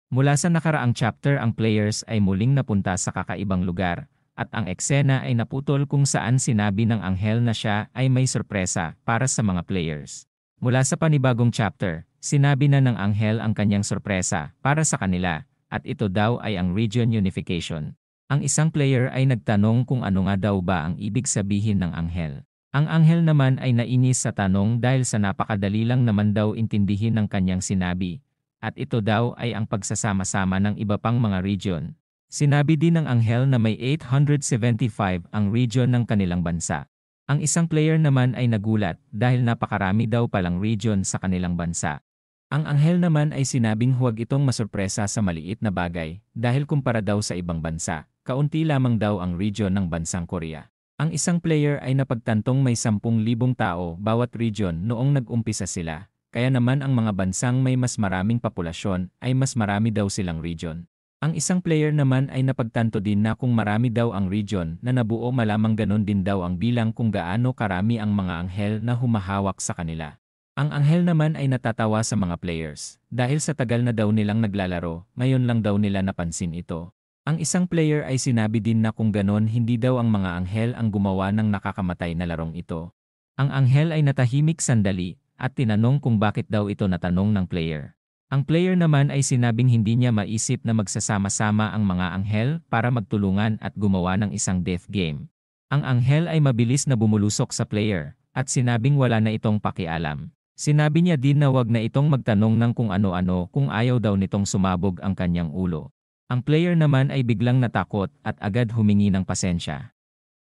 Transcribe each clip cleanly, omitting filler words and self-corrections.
Mula sa nakaraang chapter ang players ay muling napunta sa kakaibang lugar, at ang eksena ay naputol kung saan sinabi ng anghel na siya ay may sorpresa para sa mga players. Mula sa panibagong chapter, sinabi na ng anghel ang kanyang sorpresa para sa kanila, at ito daw ay ang region unification. Ang isang player ay nagtanong kung ano nga daw ba ang ibig sabihin ng anghel. Ang anghel naman ay nainis sa tanong dahil sa napakadali lang naman daw intindihin ng kanyang sinabi. At ito daw ay ang pagsasama-sama ng iba pang mga region. Sinabi din ng anghel na may 875 ang region ng kanilang bansa. Ang isang player naman ay nagulat dahil napakarami daw palang region sa kanilang bansa. Ang anghel naman ay sinabing huwag itong masurpresa sa maliit na bagay dahil kumpara daw sa ibang bansa, kaunti lamang daw ang region ng bansang Korea. Ang isang player ay napagtantong may 10,000 tao bawat region noong nag-umpisa sila. Kaya naman ang mga bansang may mas maraming populasyon ay mas marami daw silang region. Ang isang player naman ay napagtanto din na kung marami daw ang region na nabuo malamang ganon din daw ang bilang kung gaano karami ang mga anghel na humahawak sa kanila. Ang anghel naman ay natatawa sa mga players dahil sa tagal na daw nilang naglalaro, ngayon lang daw nila napansin ito. Ang isang player ay sinabi din na kung ganon hindi daw ang mga anghel ang gumawa ng nakakamatay na larong ito. Ang anghel ay natahimik sandali at tinanong kung bakit daw ito natanong ng player. Ang player naman ay sinabing hindi niya maisip na magsasama-sama ang mga anghel para magtulungan at gumawa ng isang death game. Ang anghel ay mabilis na bumulusok sa player at sinabing wala na itong pakialam. Sinabi niya din na wag na itong magtanong ng kung ano-ano kung ayaw daw nitong sumabog ang kanyang ulo. Ang player naman ay biglang natakot at agad humingi ng pasensya.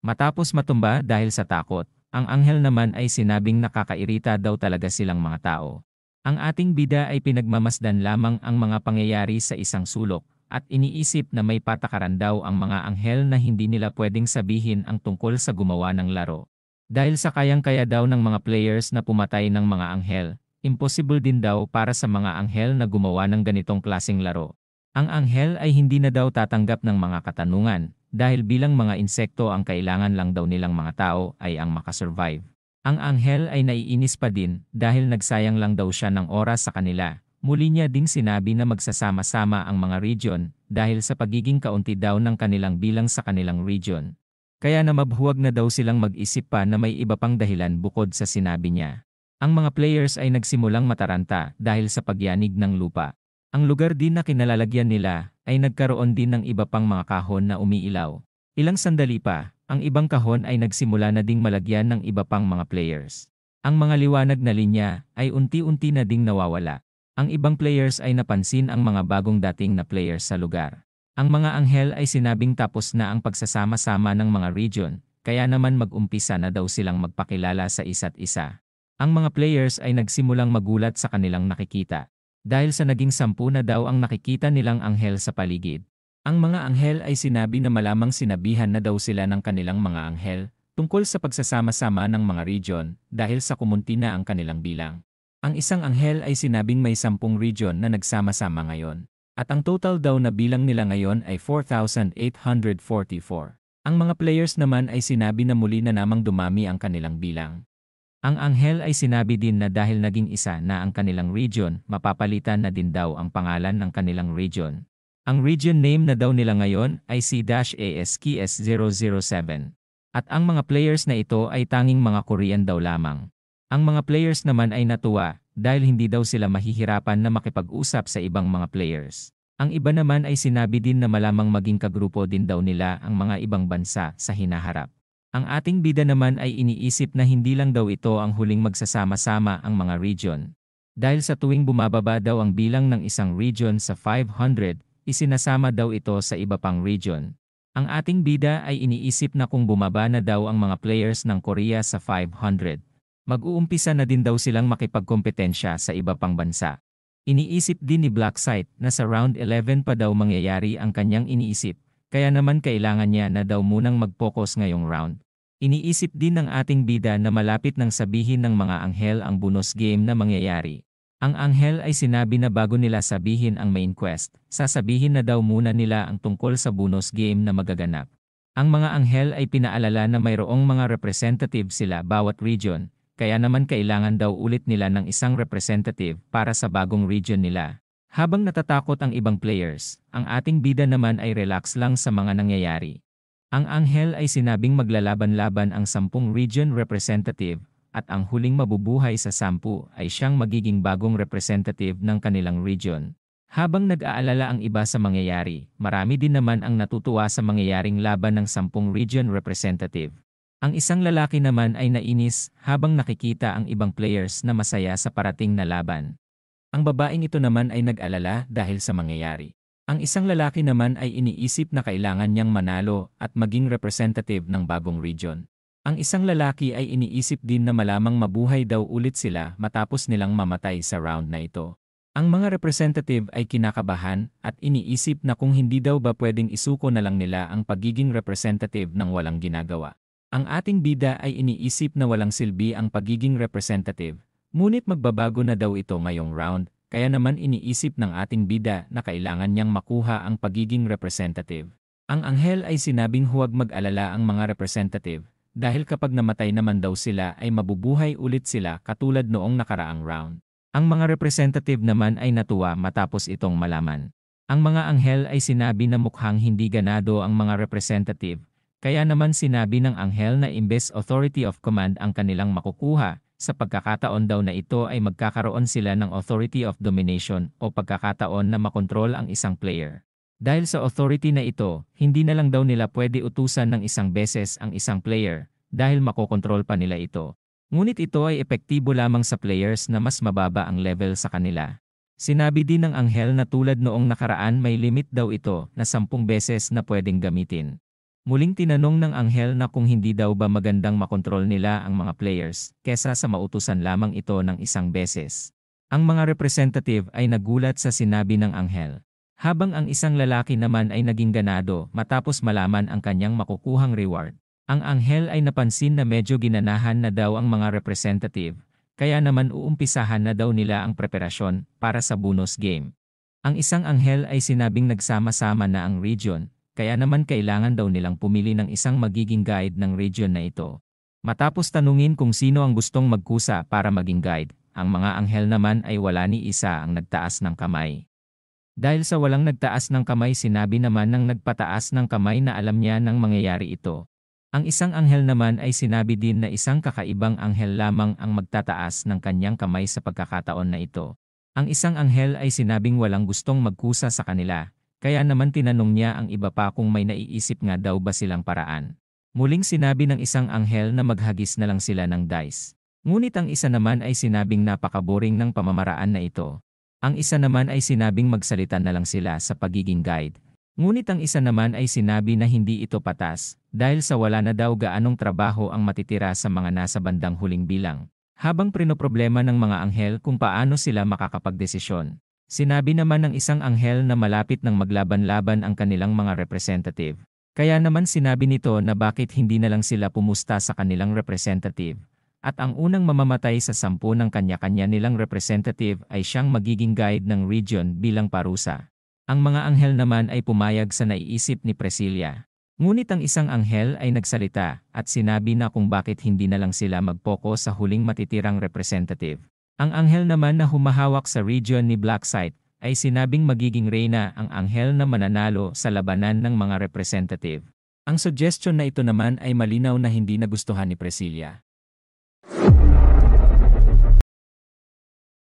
Matapos matumba dahil sa takot, ang anghel naman ay sinabing nakakairita daw talaga silang mga tao. Ang ating bida ay pinagmamasdan lamang ang mga pangyayari sa isang sulok, at iniisip na may patakaran daw ang mga anghel na hindi nila pwedeng sabihin ang tungkol sa gumawa ng laro. Dahil sa kayang-kaya daw ng mga players na pumatay ng mga anghel, impossible din daw para sa mga anghel na gumawa ng ganitong klaseng laro. Ang anghel ay hindi na daw tatanggap ng mga katanungan, dahil bilang mga insekto ang kailangan lang daw nilang mga tao ay ang makasurvive. Ang anghel ay naiinis pa din dahil nagsayang lang daw siya ng oras sa kanila. Muli niya ding sinabi na magsasama-sama ang mga region dahil sa pagiging kaunti daw ng kanilang bilang sa kanilang region. Kaya na mabuhuwag na daw silang mag-isip pa na may iba pang dahilan bukod sa sinabi niya. Ang mga players ay nagsimulang mataranta dahil sa pagyanig ng lupa. Ang lugar din na kinalalagyan nila ay nagkaroon din ng iba pang mga kahon na umiilaw. Ilang sandali pa, ang ibang kahon ay nagsimula na ding malagyan ng iba pang mga players. Ang mga liwanag na linya ay unti-unti na ding nawawala. Ang ibang players ay napansin ang mga bagong dating na players sa lugar. Ang mga anghel ay sinabing tapos na ang pagsasama-sama ng mga region, kaya naman mag-umpisa na daw silang magpakilala sa isa't isa. Ang mga players ay nagsimulang magulat sa kanilang nakikita. Dahil sa naging 10 na daw ang nakikita nilang anghel sa paligid. Ang mga anghel ay sinabi na malamang sinabihan na daw sila ng kanilang mga anghel tungkol sa pagsasama-sama ng mga region dahil sa kumunti na ang kanilang bilang. Ang isang anghel ay sinabing may 10 region na nagsama-sama ngayon. At ang total daw na bilang nila ngayon ay 4,844. Ang mga players naman ay sinabi na muli na namang dumami ang kanilang bilang. Ang anghel ay sinabi din na dahil naging isa na ang kanilang region, mapapalitan na din daw ang pangalan ng kanilang region. Ang region name na daw nila ngayon ay C-ASKS007. At ang mga players na ito ay tanging mga Korean daw lamang. Ang mga players naman ay natuwa dahil hindi daw sila mahihirapan na makipag-usap sa ibang mga players. Ang iba naman ay sinabi din na malamang maging kagrupo din daw nila ang mga ibang bansa sa hinaharap. Ang ating bida naman ay iniisip na hindi lang daw ito ang huling magsasama-sama ang mga region. Dahil sa tuwing bumababa daw ang bilang ng isang region sa 500, isinasama daw ito sa iba pang region. Ang ating bida ay iniisip na kung bumaba na daw ang mga players ng Korea sa 500, mag-uumpisa na din daw silang makipagkompetensya sa iba pang bansa. Iniisip din ni Blacksite na sa round 11 pa daw mangyayari ang kanyang iniisip. Kaya naman kailangan niya na daw munang mag-focus ngayong round. Iniisip din ng ating bida na malapit nang sabihin ng mga anghel ang bonus game na mangyayari. Ang anghel ay sinabi na bago nila sabihin ang main quest, sasabihin na daw muna nila ang tungkol sa bonus game na magaganap. Ang mga anghel ay pinaalala na mayroong mga representative sila bawat region, kaya naman kailangan daw ulit nila ng isang representative para sa bagong region nila. Habang natatakot ang ibang players, ang ating bida naman ay relax lang sa mga nangyayari. Ang anghel ay sinabing maglalaban-laban ang 10 region representative, at ang huling mabubuhay sa 10 ay siyang magiging bagong representative ng kanilang region. Habang nag-aalala ang iba sa mangyayari, marami din naman ang natutuwa sa mangyayaring laban ng 10 region representative. Ang isang lalaki naman ay nainis habang nakikita ang ibang players na masaya sa parating na laban. Ang babaeng ito naman ay nag-alala dahil sa mangyayari. Ang isang lalaki naman ay iniisip na kailangan niyang manalo at maging representative ng bagong region. Ang isang lalaki ay iniisip din na malamang mabuhay daw ulit sila matapos nilang mamatay sa round na ito. Ang mga representative ay kinakabahan at iniisip na kung hindi daw ba pwedeng isuko na lang nila ang pagiging representative ng walang ginagawa. Ang ating bida ay iniisip na walang silbi ang pagiging representative, ngunit magbabago na daw ito ngayong round. Kaya naman iniisip ng ating bida na kailangan niyang makuha ang pagiging representative. Ang anghel ay sinabing huwag mag-alala ang mga representative, dahil kapag namatay naman daw sila ay mabubuhay ulit sila katulad noong nakaraang round. Ang mga representative naman ay natuwa matapos itong malaman. Ang mga anghel ay sinabi na mukhang hindi ganado ang mga representative, kaya naman sinabi ng anghel na imbes authority of command ang kanilang makukuha, sa pagkakataon daw na ito ay magkakaroon sila ng authority of domination o pagkakataon na makontrol ang isang player. Dahil sa authority na ito, hindi na lang daw nila pwede utusan ng isang beses ang isang player dahil makokontrol pa nila ito. Ngunit ito ay epektibo lamang sa players na mas mababa ang level sa kanila. Sinabi din ng anghel na tulad noong nakaraan may limit daw ito na 10 beses na pwedeng gamitin. Muling tinanong ng anghel na kung hindi daw ba magandang makontrol nila ang mga players kesa sa mautusan lamang ito ng isang beses. Ang mga representative ay nagulat sa sinabi ng anghel. Habang ang isang lalaki naman ay naging ganado matapos malaman ang kanyang makukuhang reward. Ang anghel ay napansin na medyo ginanahan na daw ang mga representative, kaya naman uumpisahan na daw nila ang preparasyon para sa bonus game. Ang isang anghel ay sinabing nagsama-sama na ang region, kaya naman kailangan daw nilang pumili ng isang magiging guide ng region na ito. Matapos tanungin kung sino ang gustong magkusa para maging guide, ang mga anghel naman ay wala ni isa ang nagtaas ng kamay. Dahil sa walang nagtaas ng kamay sinabi naman ng nagpataas ng kamay na alam niya nang mangyayari ito. Ang isang anghel naman ay sinabi din na isang kakaibang anghel lamang ang magtataas ng kanyang kamay sa pagkakataon na ito. Ang isang anghel ay sinabing walang gustong magkusa sa kanila. Kaya naman tinanong niya ang iba pa kung may naiisip nga daw ba silang paraan. Muling sinabi ng isang anghel na maghagis na lang sila ng dice. Ngunit ang isa naman ay sinabing napakaboring ng pamamaraan na ito. Ang isa naman ay sinabing magsalita na lang sila sa pagiging guide. Ngunit ang isa naman ay sinabi na hindi ito patas, dahil sa wala na daw gaanong trabaho ang matitira sa mga nasa bandang huling bilang. Habang prinoproblema ng mga anghel kung paano sila makakapagdesisyon. Sinabi naman ng isang anghel na malapit nang maglaban-laban ang kanilang mga representative. Kaya naman sinabi nito na bakit hindi na lang sila pumusta sa kanilang representative. At ang unang mamamatay sa 10 ng kanya-kanya nilang representative ay siyang magiging guide ng region bilang parusa. Ang mga anghel naman ay pumayag sa naiisip ni Priscilla. Ngunit ang isang anghel ay nagsalita at sinabi na kung bakit hindi na lang sila mag-focus sa huling matitirang representative. Ang anghel naman na humahawak sa region ni Blacksite ay sinabing magiging reyna ang anghel na mananalo sa labanan ng mga representative. Ang suggestion na ito naman ay malinaw na hindi nagustuhan ni Priscilla.